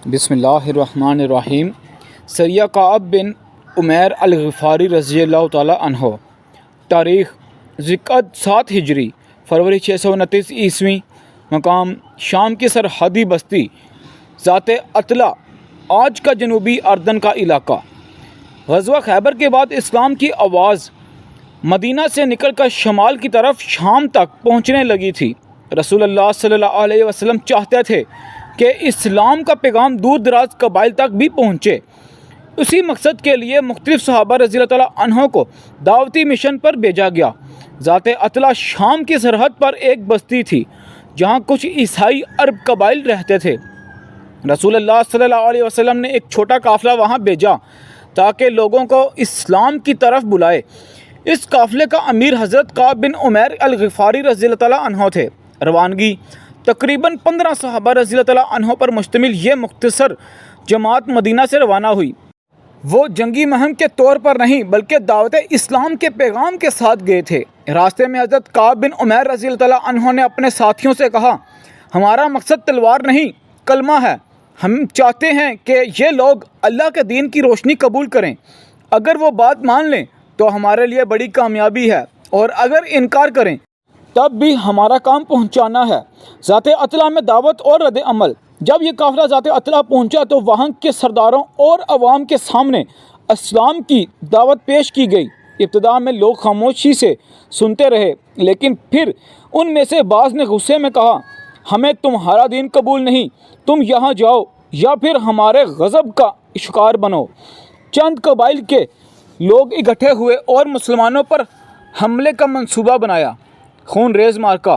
بسم اللہ الرحمن الرحیم۔ سریہ کعب بن عمیر الغفاری رضی اللہ تعالی عنہ، تاریخ ذوالقعدہ 7 ہجری، فروری 629 عیسوی، مقام شام کی سرحدی بستی ذات اطلع، آج کا جنوبی اردن کا علاقہ۔ غزوہ خیبر کے بعد اسلام کی آواز مدینہ سے نکل کر شمال کی طرف شام تک پہنچنے لگی تھی۔ رسول اللہ صلی اللہ علیہ وسلم چاہتے تھے کہ اسلام کا پیغام دور دراز قبائل تک بھی پہنچے۔ اسی مقصد کے لیے مختلف صحابہ رضی اللہ تعالیٰ عنہ کو دعوتی مشن پر بھیجا گیا۔ ذات اطلع شام کی سرحد پر ایک بستی تھی جہاں کچھ عیسائی عرب قبائل رہتے تھے۔ رسول اللہ صلی اللہ علیہ وسلم نے ایک چھوٹا قافلہ وہاں بھیجا تاکہ لوگوں کو اسلام کی طرف بلائے۔ اس قافلے کا امیر حضرت کعب بن عمیر الغفاری رضی اللہ تعالیٰ عنہ تھے۔ روانگی تقریباً 15 صحابہ رضی اللہ تعالیٰ عنہ پر مشتمل یہ مختصر جماعت مدینہ سے روانہ ہوئی۔ وہ جنگی مہم کے طور پر نہیں بلکہ دعوت اسلام کے پیغام کے ساتھ گئے تھے۔ راستے میں حضرت کعب بن عمیر رضی اللہ تعالیٰ عنہ نے اپنے ساتھیوں سے کہا، ہمارا مقصد تلوار نہیں کلمہ ہے۔ ہم چاہتے ہیں کہ یہ لوگ اللہ کے دین کی روشنی قبول کریں۔ اگر وہ بات مان لیں تو ہمارے لیے بڑی کامیابی ہے، اور اگر انکار کریں تب بھی ہمارا کام پہنچانا ہے۔ ذات اطلع میں دعوت اور رد عمل۔ جب یہ قافلہ ذات اطلع پہنچا تو وہاں کے سرداروں اور عوام کے سامنے اسلام کی دعوت پیش کی گئی۔ ابتدا میں لوگ خاموشی سے سنتے رہے، لیکن پھر ان میں سے بعض نے غصے میں کہا، ہمیں تمہارا دین قبول نہیں، تم یہاں جاؤ یا پھر ہمارے غضب کا شکار بنو۔ چند قبائل کے لوگ اکٹھے ہوئے اور مسلمانوں پر حملے کا منصوبہ بنایا۔ خون ریز مارکا۔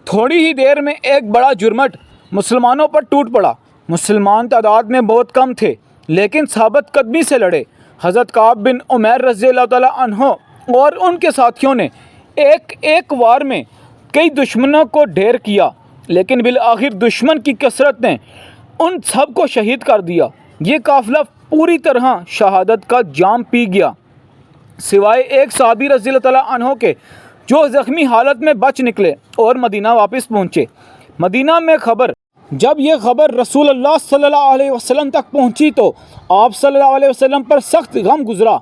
تھوڑی ہی دیر میں ایک بڑا جرمٹ مسلمانوں پر ٹوٹ پڑا۔ مسلمان تعداد میں بہت کم تھے لیکن ثابت قدمی سے لڑے۔ حضرت کعب بن عمیر رضی اللہ تعالیٰ عنہ اور ان کے ساتھیوں نے ایک وار میں کئی دشمنوں کو ڈھیر کیا، لیکن بالآخر دشمن کی کثرت نے ان سب کو شہید کر دیا۔ یہ قافلہ پوری طرح شہادت کا جام پی گیا، سوائے ایک صحابی رضی اللہ تعالیٰ عنہ کے جو زخمی حالت میں بچ نکلے اور مدینہ واپس پہنچے۔ مدینہ میں جب یہ خبر رسول اللہ صلی اللہ علیہ وسلم تک پہنچی تو آپ صلی اللہ علیہ وسلم پر سخت غم گزرا۔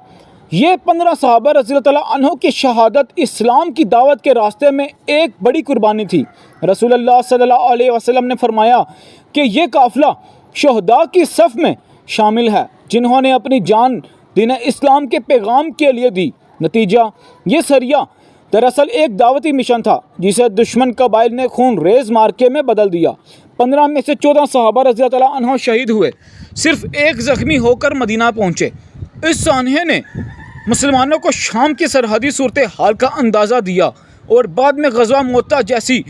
یہ 15 صحابہ رضی اللہ تعالیٰ عنہ کی شہادت اسلام کی دعوت کے راستے میں ایک بڑی قربانی تھی۔ رسول اللہ صلی اللہ علیہ وسلم نے فرمایا کہ یہ قافلہ شہداء کی صف میں شامل ہے جنہوں نے اپنی جان دین اسلام کے پیغام کے لیے دی۔ نتیجہ، یہ سریہ دراصل ایک دعوتی مشن تھا جسے دشمن قبائل نے خون ریز مارکے میں بدل دیا۔ 15 میں سے 14 صحابہ رضی اللہ تعالیٰ عنہ شہید ہوئے، صرف ایک زخمی ہو کر مدینہ پہنچے۔ اس سانحے نے مسلمانوں کو شام کی سرحدی صورتحال کا اندازہ دیا اور بعد میں غزوہ موتا جیسی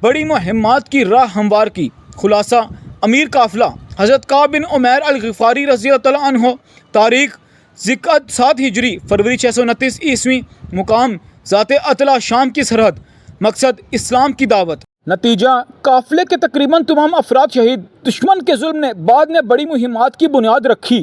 بڑی مہمات کی راہ ہموار کی۔ خلاصہ، امیر قافلہ حضرت کعب بن عمیر الغفاری رضی اللہ تعالیٰ عنہ، تاریخ ذوالقعدہ 7 ہجری، فروری 629 عیسوی، مقام ذات اطلع شام کی سرحد، مقصد اسلام کی دعوت۔ نتیجہ، قافلے کے تقریباً تمام افراد شہید۔ دشمن کے ظلم نے بعد میں بڑی مہمات کی بنیاد رکھی۔